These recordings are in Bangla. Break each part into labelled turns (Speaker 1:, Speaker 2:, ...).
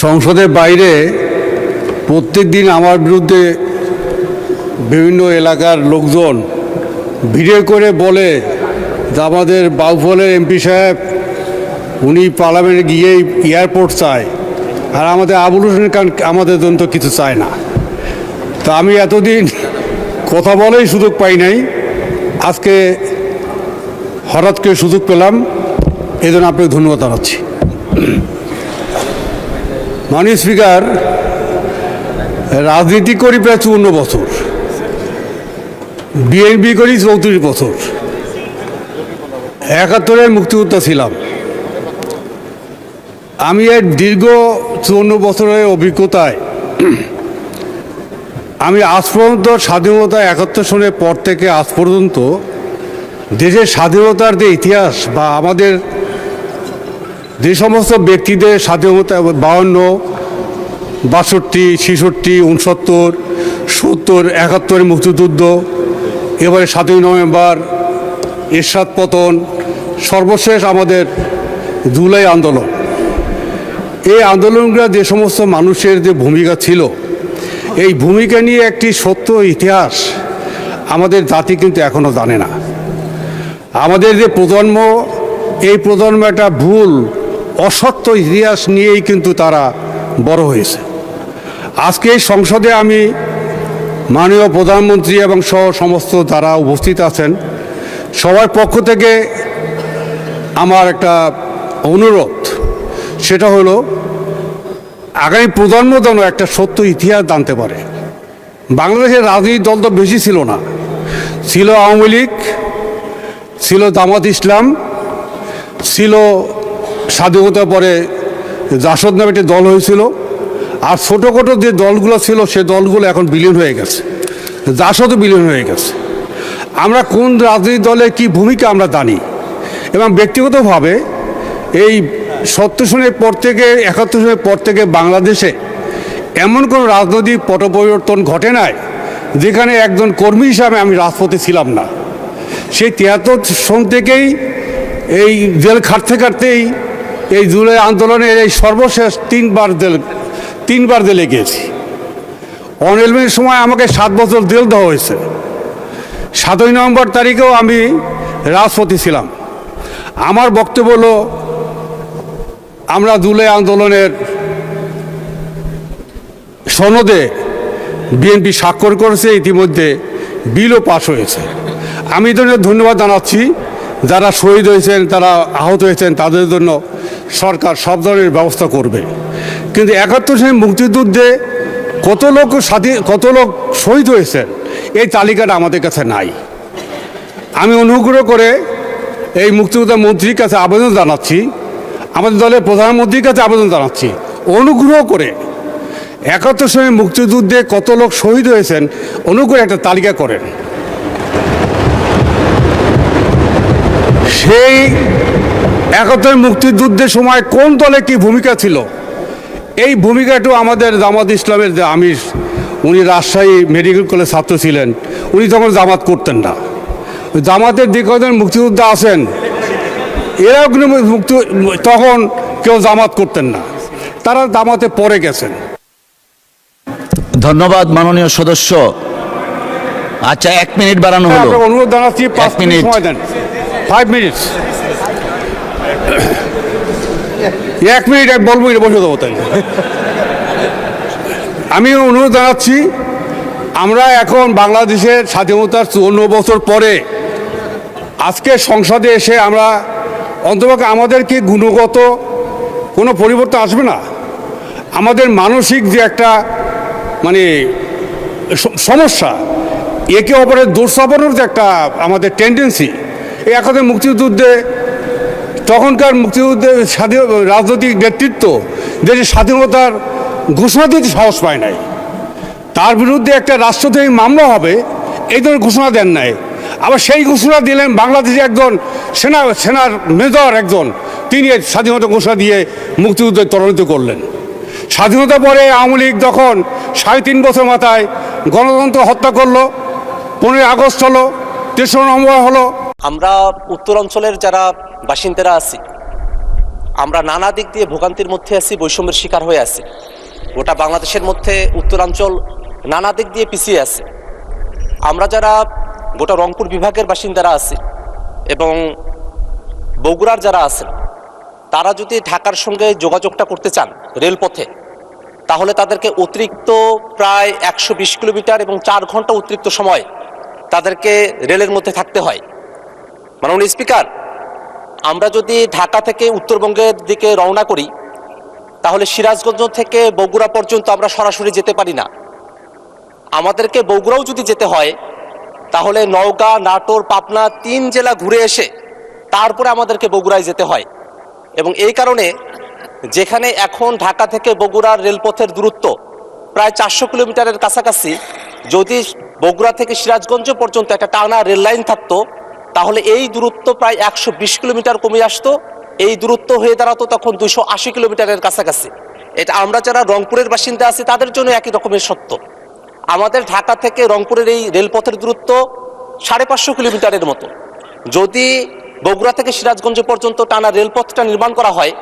Speaker 1: সংসদের বাইরে প্রত্যেক দিন আমার বিরুদ্ধে বিভিন্ন এলাকার লোকজন ভিডিও করে বলে যে আমাদের বাউফলের এমপি সাহেব উনি পার্লামেন্টে গিয়ে এয়ারপোর্ট চায়, আর আমাদের আবুল হোসেন খান আমাদের জন্য তো কিছু চায় না। তা আমি এতদিন কথা বলেই সুযোগ পাই নাই, আজকে হঠাৎ করে সুযোগ পেলাম, এই জন্য আপনাকে ধন্যবাদ জানাচ্ছি। মাননীয় স্পিকার, রাজনীতি করি প্রায় 54 বছর, বিএনপি করি 34 বছর, 71-এর মুক্তিযোদ্ধা ছিলাম। আমি এর দীর্ঘ 54 বছরের অভিজ্ঞতায় আমি আজ পর্যন্ত স্বাধীনতা 71 সনের পর থেকে আজ পর্যন্ত দেশের স্বাধীনতার যে ইতিহাস বা আমাদের যে সমস্ত ব্যক্তিদের স্বাধীনতা 52, 62, 66, 69, 70, 71 মুক্তিযুদ্ধ, এবারে 7ই নভেম্বর, এরশাদ পতন, সর্বশেষ আমাদের জুলাই আন্দোলন, এই আন্দোলনগুলো যে সমস্ত মানুষের যে ভূমিকা ছিল, এই ভূমিকা নিয়ে একটি সত্য ইতিহাস আমাদের জাতি কিন্তু এখনও জানে না। আমাদের যে প্রজন্ম, এই প্রজন্ম একটা ভুল অসত্য ইতিহাস নিয়েই কিন্তু তারা বড় হয়েছে। আজকে এই সংসদে আমি মাননীয় প্রধানমন্ত্রী এবং সহ সমস্ত যারা উপস্থিত আছেন সবার পক্ষ থেকে আমার একটা অনুরোধ, সেটা হলো আগামী প্রজন্ম যেন একটা সত্য ইতিহাস জানতে পারে। বাংলাদেশের রাজনৈতিক দল তো বেশি ছিল না, ছিল আওয়ামী লীগ, ছিল জামাত ইসলাম, ছিল স্বাধীনতার পরে জাসদ নামে একটি দল হয়েছিল, আর ছোটোখাটো যে দলগুলো ছিল সে দলগুলো এখন বিলীন হয়ে গেছে, জাসদও বিলীন হয়ে গেছে। আমরা কোন রাজনৈতিক দলের কী ভূমিকা আমরা জানি, এবং ব্যক্তিগতভাবে এই 70 সনের পর থেকে 71 সনের পর থেকে বাংলাদেশে এমন কোনো রাজনৈতিক পট পরিবর্তন ঘটে নাই যেখানে একজন কর্মী হিসাবে আমি রাজপথে ছিলাম না। সেই 73 সন থেকেই এই জেল খাটতে খাটতেই এই জুলাই আন্দোলনের এই সর্বশেষ তিনবার জেলে গিয়েছি। অনএলমের সময় আমাকে 7 বছর জেল দেওয়া হয়েছে। 7ই নভেম্বর তারিখেও আমি রাজপথে ছিলাম। আমার বক্তব্য হলো, আমরা জুলাই আন্দোলনের সনদে বিএনপি স্বাক্ষর করেছে, ইতিমধ্যে বিলও পাস হয়েছে। আমি এই জন্য ধন্যবাদ জানাচ্ছি। যারা শহীদ হয়েছেন, তারা আহত হয়েছেন, তাদের জন্য সরকার সব ধরনের ব্যবস্থা করবে। কিন্তু 71 সনের মুক্তিযুদ্ধে কত লোক শহীদ হয়েছেন এই তালিকাটা আমাদের কাছে নাই। আমি অনুগ্রহ করে এই মুক্তিযোদ্ধা মন্ত্রীর কাছে আবেদন জানাচ্ছি, আমাদের দলের প্রধানমন্ত্রীর কাছে আবেদন জানাচ্ছি, অনুগ্রহ করে 71 সনের মুক্তিযুদ্ধে কত লোক শহীদ হয়েছেন অনুগ্রহ একটা তালিকা করেন। সেই 71 মুক্তিযুদ্ধের সময় কোন দলে কি ভূমিকা ছিল, এই ভূমিকাটাও আমাদের জামাত ইসলামের যে আমির, উনি রাজশাহী মেডিকেল কলেজ ছাত্র ছিলেন, উনি তখন জামাত করতেন না। জামাতের যে কজন মুক্তিযোদ্ধা আছেন এরাও কিন্তু তখন কেউ জামাত করতেন না, তারা জামাতে পড়ে গেছেন।
Speaker 2: ধন্যবাদ মাননীয় সদস্য। আচ্ছা, 1 মিনিট বাড়ানো হলো।
Speaker 1: অনুরোধ জানাচ্ছি 5 মিনিট সময় দেন। 5 মিনিট, 1 মিনিট বলবো, বসে দেবো। তাই আমি অনুরোধ জানাচ্ছি, আমরা এখন বাংলাদেশের স্বাধীনতার 54 বছর পরে আজকে সংসদে এসে আমরা অন্তপক্ষে আমাদের কি গুণগত কোনো পরিবর্তন আসবে না? আমাদের মানসিক যে একটা সমস্যা, একে অপরের দোষ চাপানোর যে একটা আমাদের টেন্ডেন্সি, এই এখন মুক্তিযুদ্ধে তখনকার মুক্তিযুদ্ধের রাজনৈতিক নেতৃত্ব দেশের স্বাধীনতার ঘোষণা দিতে সাহস পায় নাই। তার বিরুদ্ধে একটা রাষ্ট্রদ্রোহী মামলা হবে এই ধরনের ঘোষণা দেন নাই। আবার সেই ঘোষণা দিলেন বাংলাদেশে একজন সেনার মেজর একজন, তিনি স্বাধীনতা ঘোষণা দিয়ে মুক্তিযুদ্ধে ত্বরান্বিত করলেন। স্বাধীনতা পরে আওয়ামী লীগ যখন 3.5 বছর মাথায় গণতন্ত্র হত্যা করলো, 15ই আগস্ট হলো, 3রা নভেম্বর হলো।
Speaker 3: আমরা উত্তরাঞ্চলের যারা বাসিন্দারা আছি, আমরা নানা দিক দিয়ে ভোগান্তির মধ্যে আছি, বৈষম্যের শিকার হয়ে আছি। গোটা বাংলাদেশের মধ্যে উত্তরাঞ্চল নানা দিক দিয়ে পিছিয়ে আছে। আমরা যারা গোটা রংপুর বিভাগের বাসিন্দারা আছি এবং বগুড়ার যারা আছেন, তারা যদি ঢাকার সঙ্গে যোগাযোগটা করতে চান রেলপথে, তাহলে তাদেরকে অতিরিক্ত প্রায় 120 কিলোমিটার এবং 4 ঘন্টা অতিরিক্ত সময় তাদেরকে রেলের মধ্যে থাকতে হয়। মাননীয় স্পিকার, আমরা যদি ঢাকা থেকে উত্তরবঙ্গের দিকে রওনা করি, তাহলে সিরাজগঞ্জ থেকে বগুড়া পর্যন্ত আমরা সরাসরি যেতে পারি না। আমাদেরকে বগুড়াও যদি যেতে হয়, তাহলে নওগাঁ, নাটোর, পাবনা 3 জেলা ঘুরে এসে তারপরে আমাদেরকে বগুড়ায় যেতে হয়। এবং এই কারণে যেখানে এখন ঢাকা থেকে বগুড়ার রেলপথের দূরত্ব প্রায় 400 কিলোমিটারের কাছাকাছি, যদি বগুড়া থেকে সিরাজগঞ্জ পর্যন্ত একটা টানা রেল লাইন থাকতো, তাহলে এই দূরত্ব প্রায় 120 কিলোমিটার কমে আসতো। এই দূরত্ব হয়ে দাঁড়াতো তখন 280 কিলোমিটারের কাছাকাছি। এটা আমরা যারা রংপুরের বাসিন্দা আছি তাদের জন্য একই রকমের সত্য। আমাদের ঢাকা থেকে রংপুরের এই রেলপথের দূরত্ব 550 কিলোমিটারের মতো। যদি বগুড়া থেকে সিরাজগঞ্জ পর্যন্ত টানা রেলপথটা নির্মাণ করা হয়,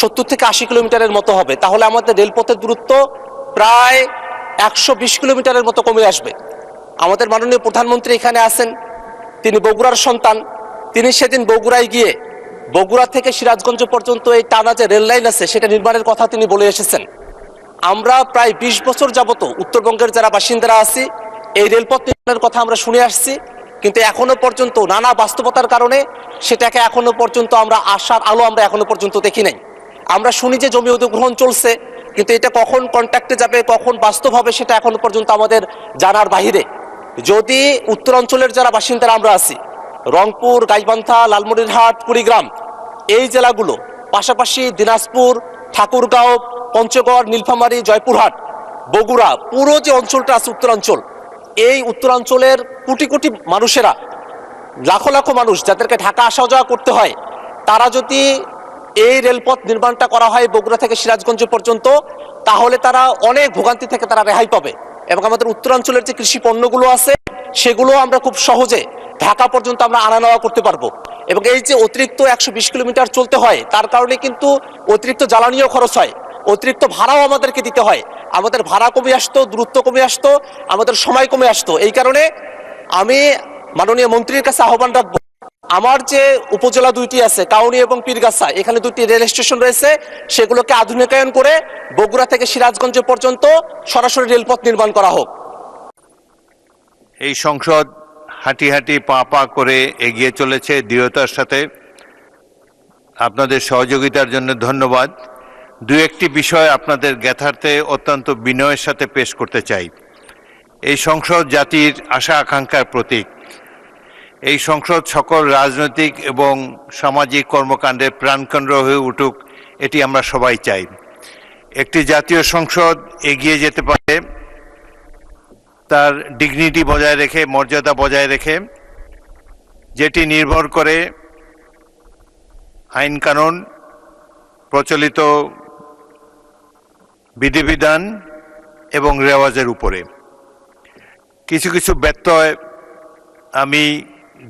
Speaker 3: 70 থেকে 80 কিলোমিটারের মতো হবে। তাহলে আমাদের রেলপথের দূরত্ব প্রায় 120 কিলোমিটারের মতো কমে আসবে। আমাদের মাননীয় প্রধানমন্ত্রী এখানে আছেন, তিনি বগুড়ার সন্তান। তিনি সেদিন বগুড়ায় গিয়ে বগুড়া থেকে সিরাজগঞ্জ পর্যন্ত এই টানা যে রেল লাইন আছে সেটা নির্মাণের কথা তিনি বলে এসেছেন। আমরা প্রায় 20 বছর যাবত উত্তরবঙ্গের যারা বাসিন্দারা আছি, এই রেলপথ নির্মাণের কথা আমরা শুনে আসছি, কিন্তু এখনো পর্যন্ত নানা বাস্তবতার কারণে সেটাকে এখনো পর্যন্ত আমরা আশার আলো আমরা এখনো পর্যন্ত দেখি নাই। আমরা শুনি যে জমি অধিগ্রহণ চলছে, কিন্তু এটা কখন কন্ট্রাক্টে যাবে, কখন বাস্তব হবে, সেটা এখনো পর্যন্ত আমাদের জানার বাহিরে। যদি উত্তরাঞ্চলের যারা বাসিন্দারা আমরা আছি, রংপুর, গাইবান্ধা, লালমনিরহাট, কুড়িগ্রাম, এই জেলাগুলো, পাশাপাশি দিনাজপুর, ঠাকুরগাঁও, পঞ্চগড়, নীলফামারী, জয়পুরহাট, বগুড়া, পুরো যে অঞ্চলটা আছে উত্তরাঞ্চল, এই উত্তরাঞ্চলের কোটি কোটি মানুষেরা, লাখো লাখো মানুষ যাদেরকে ঢাকা আসা যাওয়া করতে হয়, তারা যদি এই রেলপথ নির্মাণটা করা হয় বগুড়া থেকে সিরাজগঞ্জ পর্যন্ত, তাহলে তারা অনেক ভোগান্তি থেকে তারা রেহাই পাবে। এবং আমাদের উত্তরাঞ্চলের যে কৃষি পণ্যগুলো আছে সেগুলো আমরা খুব সহজে ঢাকা পর্যন্ত আমরা আনা নেওয়া করতে পারবো। এবং এই যে অতিরিক্ত 120 কিলোমিটার চলতে হয়, তার কারণে কিন্তু অতিরিক্ত জ্বালানিও খরচ হয়, অতিরিক্ত ভাড়াও আমাদেরকে দিতে হয়। আমাদের ভাড়া কমে আসতো, দূরত্ব কমে আসতো, আমাদের সময় কমে আসতো। এই কারণে আমি মাননীয় মন্ত্রীর কাছে আহ্বান রাখবো, আমার যে উপজেলা 2টি আছে, কাউনী এবং পীরগাছা, এখানে 2টি রেল স্টেশন রয়েছে, সেগুলোকে আধুনিকায়ন করে বগুড়া থেকে সিরাজগঞ্জ পর্যন্ত সরাসরি রেলপথ নির্মাণ করা হোক।
Speaker 4: এই সংসদ হাঁটি হাঁটি পা পা করে এগিয়ে চলেছে দৃঢ়তার সাথে। আপনাদের সহযোগিতার জন্য ধন্যবাদ। দু একটি বিষয় আপনাদের জ্ঞাতার্থে অত্যন্ত বিনয়ের সাথে পেশ করতে চাই। এই সংসদ জাতির আশা আকাঙ্ক্ষার প্রতীক। এই সংসদ সকল রাজনৈতিক এবং সামাজিক কর্মকাণ্ডের প্রাণকেন্দ্র হয়ে উঠুক, এটি আমরা সবাই চাই। একটি জাতীয় সংসদ এগিয়ে যেতে পারে তার ডিগনিটি বজায় রেখে, মর্যাদা বজায় রেখে, যেটি নির্ভর করে আইন কানুন, প্রচলিত বিধিবিধান এবং রেওয়াজের উপরে। কিছু কিছু ব্যত্যয় আমি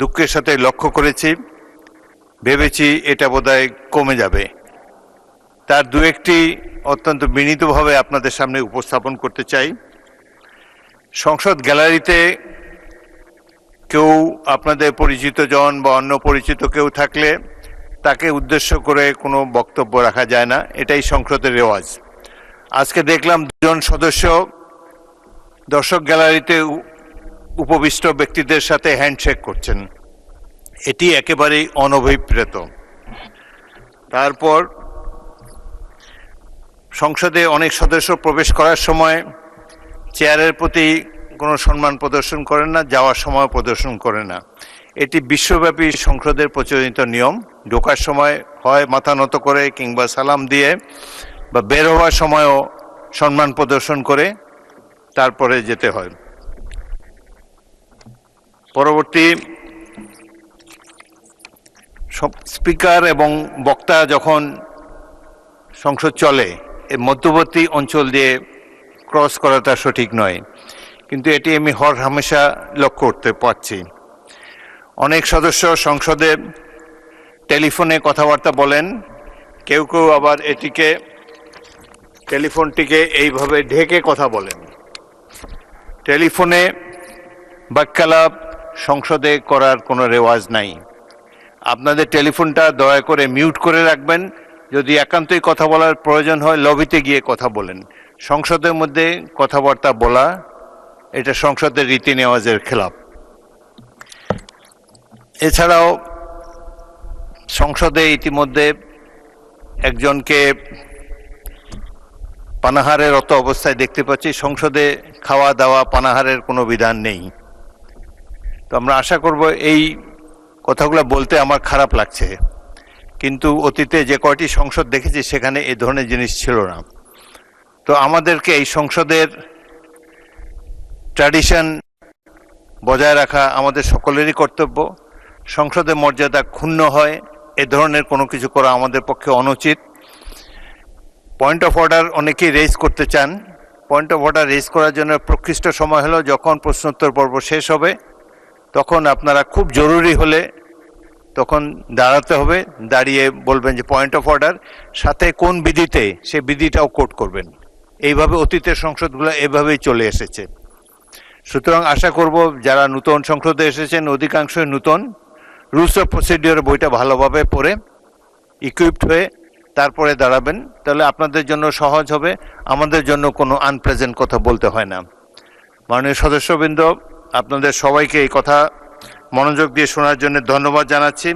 Speaker 4: দুঃখের সাথে লক্ষ্য করেছি, ভেবেছি এটা বোধহয় কমে যাবে। তার দু একটি অত্যন্ত বিনীতভাবে আপনাদের সামনে উপস্থাপন করতে চাই। সংসদ গ্যালারিতে কেউ আপনাদের পরিচিত জন বা অন্য পরিচিত কেউ থাকলে তাকে উদ্দেশ্য করে কোনো বক্তব্য রাখা যায় না, এটাই সংসদের রেওয়াজ। আজকে দেখলাম 2 জন সদস্য দর্শক গ্যালারিতে উপবিষ্ট ব্যক্তিদের সাথে হ্যান্ডশেক করছেন, এটি একেবারেই অনভিপ্রেত। তারপর সংসদে অনেক সদস্য প্রবেশ করার সময় চেয়ারের প্রতি কোনো সম্মান প্রদর্শন করেন না, যাওয়ার সময় প্রদর্শন করে না। এটি বিশ্বব্যাপী সংসদের প্রচলিত নিয়ম। ঢোকার সময় হয় মাথা নত করে কিংবা সালাম দিয়ে, বা বের হওয়ার সময়ও সম্মান প্রদর্শন করে তারপরে যেতে হয়। পরবর্তী স্পিকার এবং বক্তা যখন সংসদ চলে, এই মধ্যবর্তী অঞ্চল দিয়ে ক্রস করাটা সঠিক নয়, কিন্তু এটি আমি হামেশা লক্ষ্য করতে পারছি। অনেক সদস্য সংসদে টেলিফোনে কথাবার্তা বলেন, কেউ কেউ আবার এটিকে টেলিফোনটিকে এইভাবে ঢেকে কথা বলেন। টেলিফোনে বাক্যালাপ সংসদে করার কোনো রেওয়াজ নাই। আপনাদের টেলিফোনটা দয়া করে মিউট করে রাখবেন। যদি একান্তই কথা বলার প্রয়োজন হয় লবিতে গিয়ে কথা বলেন। সংসদের মধ্যে কথাবার্তা বলা এটা সংসদের রীতি নেওয়াজের খেলাপ। এছাড়াও সংসদে ইতিমধ্যে একজনকে পানাহারেরত অবস্থায় দেখতে পাচ্ছি। সংসদে খাওয়া দাওয়া পানাহারের কোনো বিধান নেই। তো আমরা আশা করব, এই কথাগুলো বলতে আমার খারাপ লাগছে, কিন্তু অতীতে যে কয়টি সংসদ দেখেছি সেখানে এই ধরনের জিনিস ছিল না। তো আমাদেরকে এই সংসদের ট্র্যাডিশন বজায় রাখা আমাদের সকলেরই কর্তব্য। সংসদের মর্যাদা ক্ষুণ্ণ হয় এ ধরনের কোনো কিছু করা আমাদের পক্ষে অনুচিত। পয়েন্ট অফ অর্ডার অনেকেই রেজ করতে চান। পয়েন্ট অফ অর্ডার রেজ করার জন্য প্রকৃষ্ট সময় হলো যখন প্রশ্নোত্তর পর্ব শেষ হবে, তখন আপনারা খুব জরুরি হলে তখন দাঁড়াতে হবে, দাঁড়িয়ে বলবেন যে পয়েন্ট অফ অর্ডার, সাথে কোন বিধিতে সে বিধিটাও কোট করবেন। এইভাবে অতীতের সংসদগুলো এভাবেই চলে এসেছে। সুতরাং আশা করব যারা নতুন সংসদে এসেছেন, অধিকাংশই নতুন, রুলস অফ প্রসিডিওর বইটা ভালোভাবে পড়ে ইকুইপড হয়ে তারপরে দাঁড়াবেন, তাহলে আপনাদের জন্য সহজ হবে, আমাদের জন্য কোনো আনপ্লেজেন্ট কথা বলতে হয় না। মাননীয় সদস্যবৃন্দ, আপনাদের সবাইকে এই কথা মনোযোগ দিয়ে শোনার জন্য ধন্যবাদ জানাচ্ছি।